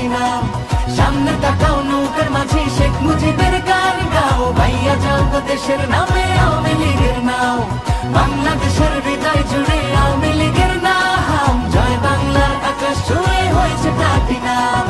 Platinum. সামনে তাকাও নৌকার মাঝি শেখ মুজিবের গান গাও, ভাইয়া যাও গো দেশের নামে আওয়ামী লীগের নাও। বাংলাদেশের হৃদয় জুড়ে আওয়ামী লীগের নাম, জয় বাংলার আকাশ ছুঁয়ে হয়েছে প্লাটিনাম।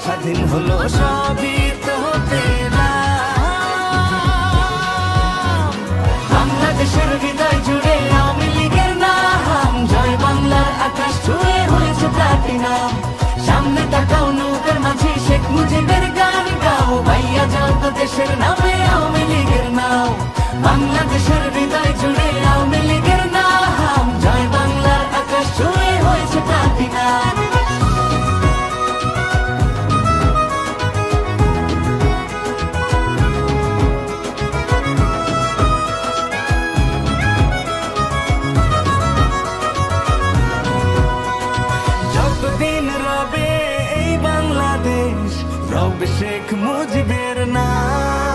স্বাধীন হলো সবই তো পেলাম। বাংলাদেশের হৃদয় জুড়ে আওয়ামী লীগের নাম, জয় বাংলার আকাশ ছুঁয়ে হয়েছে প্লাটিনাম। সামনে তাকাও নৌকার মাঝি শেখ মুজিবের গান গাও, ভাইয়া যাও তো দেশের নামে আওয়ামী লীগের নাও। বাংলাদেশের হৃদয় জুড়ে আওয়ামী লীগের নাম, জয় বাংলার আকাশ ছুঁয়ে হয়েছে প্লাটিনাম। রবে শেখ মুজিবের নাম।